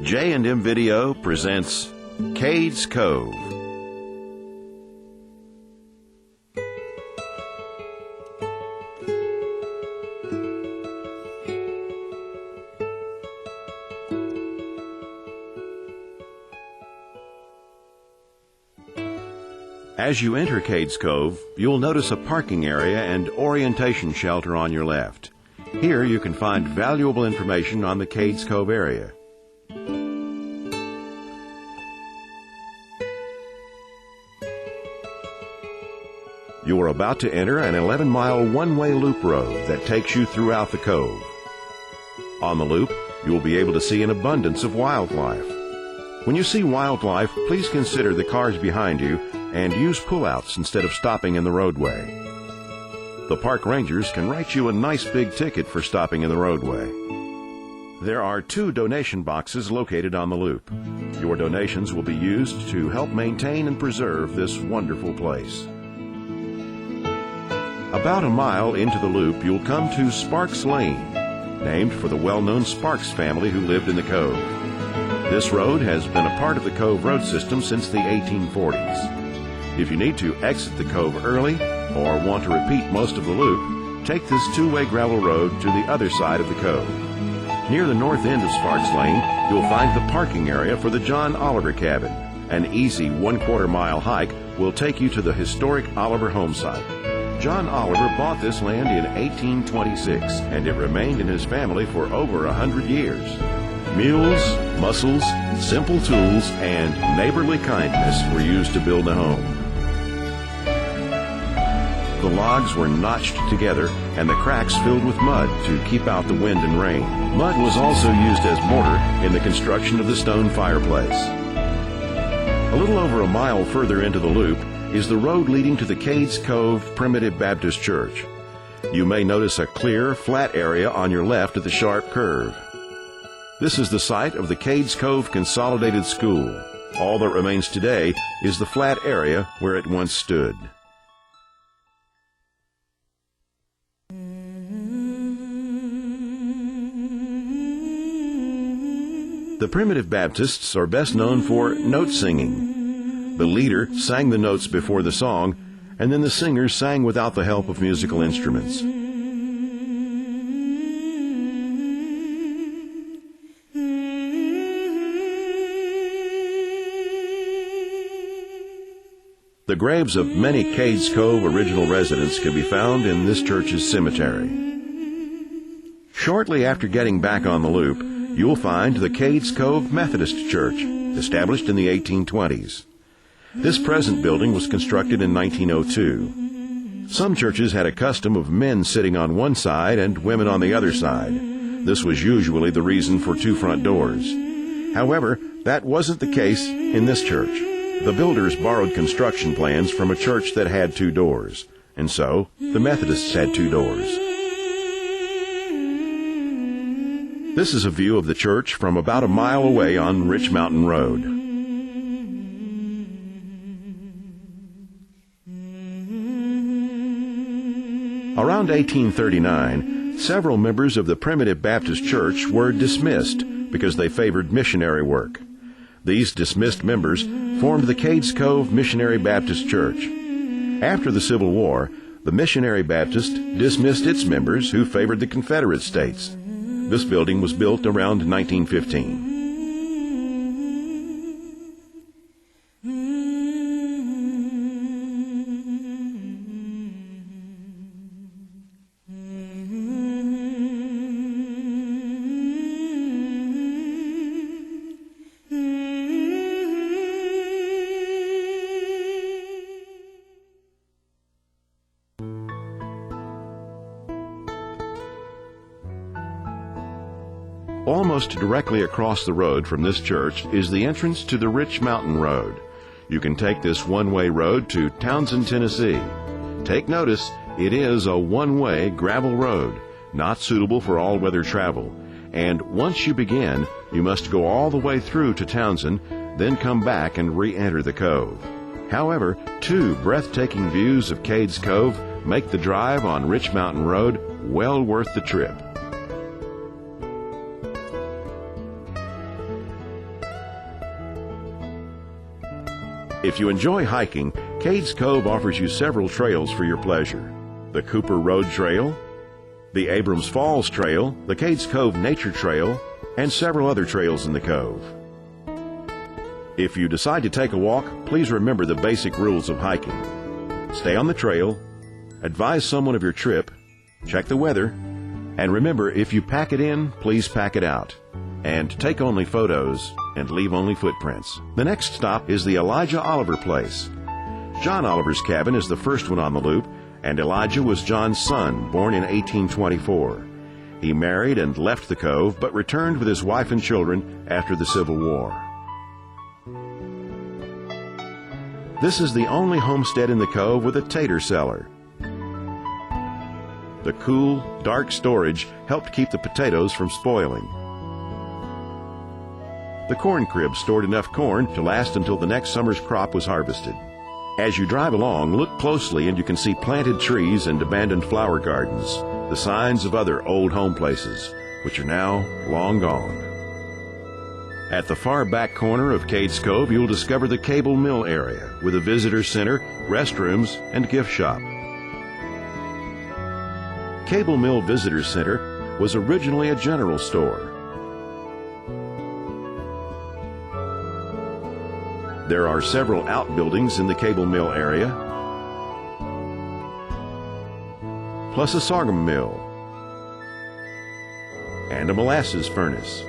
J&M Video presents Cades Cove. As you enter Cades Cove, you'll notice a parking area and orientation shelter on your left. Here you can find valuable information on the Cades Cove area. You are about to enter an 11-mile one-way loop road that takes you throughout the cove. On the loop, you will be able to see an abundance of wildlife. When you see wildlife, please consider the cars behind you and use pullouts instead of stopping in the roadway. The park rangers can write you a nice big ticket for stopping in the roadway. There are 2 donation boxes located on the loop. Your donations will be used to help maintain and preserve this wonderful place. About a mile into the loop, you'll come to Sparks Lane, named for the well-known Sparks family who lived in the cove. This road has been a part of the Cove road system since the 1840s. If you need to exit the cove early or want to repeat most of the loop, take this 2-way gravel road to the other side of the cove. Near the north end of Sparks Lane, you'll find the parking area for the John Oliver cabin. An easy 1/4 mile hike will take you to the historic Oliver home site. John Oliver bought this land in 1826, and it remained in his family for over 100 years. Mules, muscles, simple tools, and neighborly kindness were used to build a home. The logs were notched together and the cracks filled with mud to keep out the wind and rain. Mud was also used as mortar in the construction of the stone fireplace. A little over a mile further into the loop is the road leading to the Cades Cove Primitive Baptist Church. You may notice a clear, flat area on your left at the sharp curve. This is the site of the Cades Cove Consolidated School. All that remains today is the flat area where it once stood. The Primitive Baptists are best known for note singing. The leader sang the notes before the song, and then the singers sang without the help of musical instruments. The graves of many Cades Cove original residents can be found in this church's cemetery. Shortly after getting back on the loop, you'll find the Cades Cove Methodist Church, established in the 1820s. This present building was constructed in 1902. Some churches had a custom of men sitting on one side and women on the other side. This was usually the reason for 2 front doors. However, that wasn't the case in this church. The builders borrowed construction plans from a church that had 2 doors, and so the Methodists had 2 doors. This is a view of the church from about a mile away on Rich Mountain Road. Around 1839, several members of the Primitive Baptist Church were dismissed because they favored missionary work. These dismissed members formed the Cades Cove Missionary Baptist Church. After the Civil War, the Missionary Baptist dismissed its members who favored the Confederate States. This building was built around 1915. Almost directly across the road from this church is the entrance to the Rich Mountain Road. You can take this one-way road to Townsend, Tennessee. Take notice, it is a one-way gravel road, not suitable for all-weather travel. And once you begin, you must go all the way through to Townsend, then come back and re-enter the cove. However, 2 breathtaking views of Cades Cove make the drive on Rich Mountain Road well worth the trip. If you enjoy hiking, Cades Cove offers you several trails for your pleasure. The Cooper Road Trail, the Abrams Falls Trail, the Cades Cove Nature Trail, and several other trails in the cove. If you decide to take a walk, please remember the basic rules of hiking. Stay on the trail, advise someone of your trip, check the weather, and remember, if you pack it in, please pack it out. And take only photos and leave only footprints. The next stop is the Elijah Oliver place. John Oliver's cabin is the first one on the loop, and Elijah was John's son, born in 1824. He married and left the cove, but returned with his wife and children after the Civil War. This is the only homestead in the cove with a tater cellar. The cool, dark storage helped keep the potatoes from spoiling. The corn crib stored enough corn to last until the next summer's crop was harvested. As you drive along, look closely and you can see planted trees and abandoned flower gardens, the signs of other old home places, which are now long gone. At the far back corner of Cades Cove, you'll discover the Cable Mill area with a visitor center, restrooms, and gift shop. Cable Mill Visitor Center was originally a general store. There are several outbuildings in the Cable Mill area, plus a sorghum mill and a molasses furnace.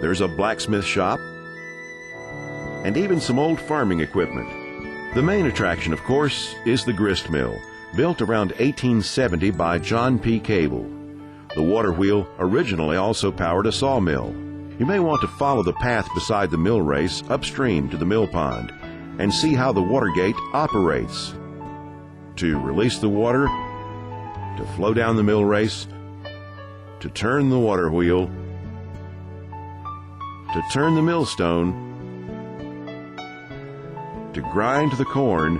There's a blacksmith shop and even some old farming equipment. The main attraction, of course, is the grist mill, built around 1870 by John P. Cable. The water wheel originally also powered a sawmill. You may want to follow the path beside the mill race upstream to the mill pond and see how the water gate operates. To release the water, to flow down the mill race, to turn the water wheel, to turn the millstone, to grind the corn,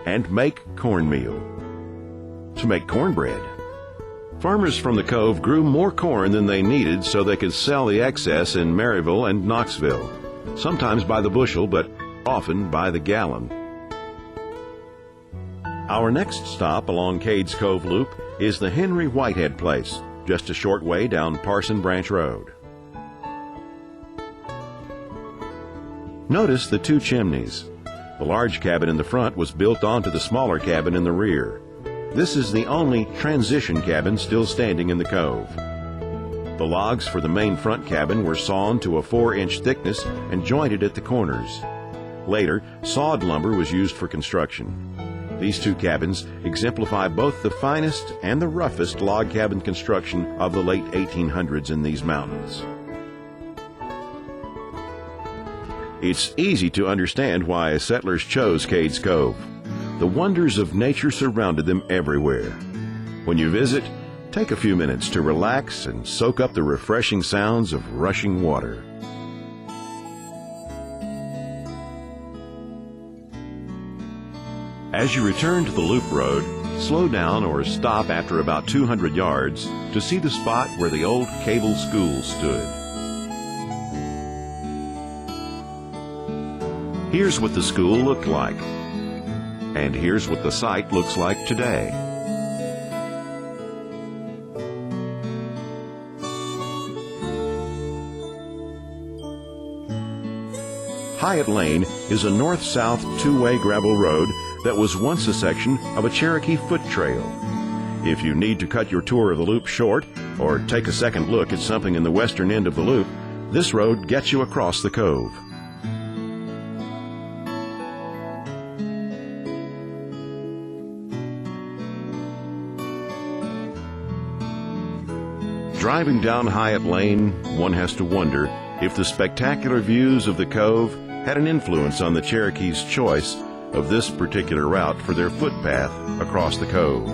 and make cornmeal. To make cornbread. Farmers from the cove grew more corn than they needed so they could sell the excess in Maryville and Knoxville, sometimes by the bushel, but often by the gallon. Our next stop along Cades Cove Loop is the Henry Whitehead place, just a short way down Parson Branch Road. Notice the two chimneys. The large cabin in the front was built onto the smaller cabin in the rear. This is the only transition cabin still standing in the cove. The logs for the main front cabin were sawn to a 4-inch thickness and jointed at the corners. Later, sawed lumber was used for construction. These two cabins exemplify both the finest and the roughest log cabin construction of the late 1800s in these mountains. It's easy to understand why settlers chose Cades Cove. The wonders of nature surrounded them everywhere. When you visit, take a few minutes to relax and soak up the refreshing sounds of rushing water. As you return to the loop road, slow down or stop after about 200 yards to see the spot where the old Cable School stood. Here's what the school looked like. And here's what the site looks like today. Hyatt Lane is a north-south two-way gravel road that was once a section of a Cherokee foot trail. If you need to cut your tour of the loop short or take a second look at something in the western end of the loop, this road gets you across the cove. Driving down Hyatt Lane, one has to wonder if the spectacular views of the cove had an influence on the Cherokees' choice of this particular route for their footpath across the cove.